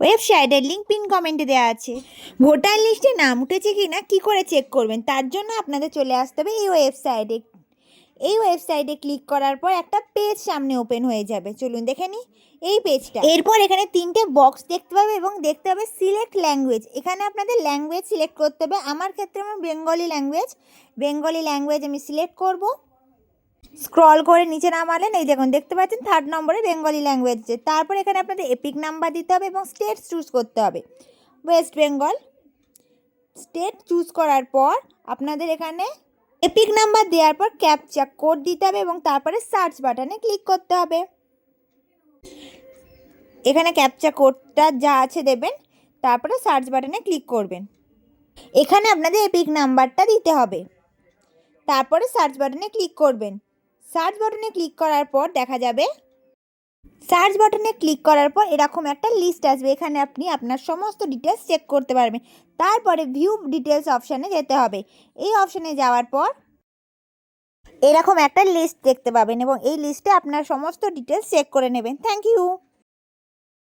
ওয়েবসাইটের link pin কমেন্টে দেওয়া আছে। ভোটার লিস্টে নাম উঠেছে কি না কী করে চেক করবেন, তার জন্য আপনাদের চলে আসতে হবে এই ওয়েবসাইটে। এই ওয়েবসাইটে ক্লিক করার পর একটা পেজ সামনে ওপেন হয়ে যাবে। চলুন দেখে নিই এই পেজটা। এরপর এখানে 3টে বক্স দেখতে পাবে এবং দেখতে হবে সিলেক্ট ল্যাঙ্গুয়েজ। এখানে আপনাদের ল্যাঙ্গুয়েজ সিলেক্ট করতে হবে। আমার ক্ষেত্রে আমার বেঙ্গলি ল্যাঙ্গুয়েজ আমি সিলেক্ট করব। স্ক্রল করে নিচে নামালেন, এই দেখুন দেখতে পাচ্ছেন 3rd নম্বরে বেঙ্গলি ল্যাঙ্গুয়েজ। তারপর এখানে আপনাদের এপিক নাম্বার দিতে হবে এবং স্টেট চুজ করতে হবে। ওয়েস্ট বেঙ্গল স্টেট চুজ করার পর আপনাদের এখানে এপিক নাম্বার দেওয়ার পর ক্যাপচা কোড দিতে হবে এবং তারপরে সার্চ বাটনে ক্লিক করতে হবে। এখানে ক্যাপচা কোডটা যা আছে দেবেন, তারপরে সার্চ বাটনে ক্লিক করবেন। এখানে আপনাদের এপিক নাম্বারটা দিতে হবে, তারপরে সার্চ বাটনে ক্লিক করবেন। সার্চ বাটনে ক্লিক করার পর দেখা যাবে, সার্চ বাটনে ক্লিক করার পর এরকম একটা লিস্ট আসবে। এখানে আপনি আপনার সমস্ত ডিটেলস চেক করতে পারবেন। তারপরে ভিউ ডিটেলস অপশানে যেতে হবে। এই অপশানে যাওয়ার পর এরকম একটা লিস্ট দেখতে পাবেন এবং এই লিস্টে আপনার সমস্ত ডিটেলস চেক করে নেবেন। Thank you.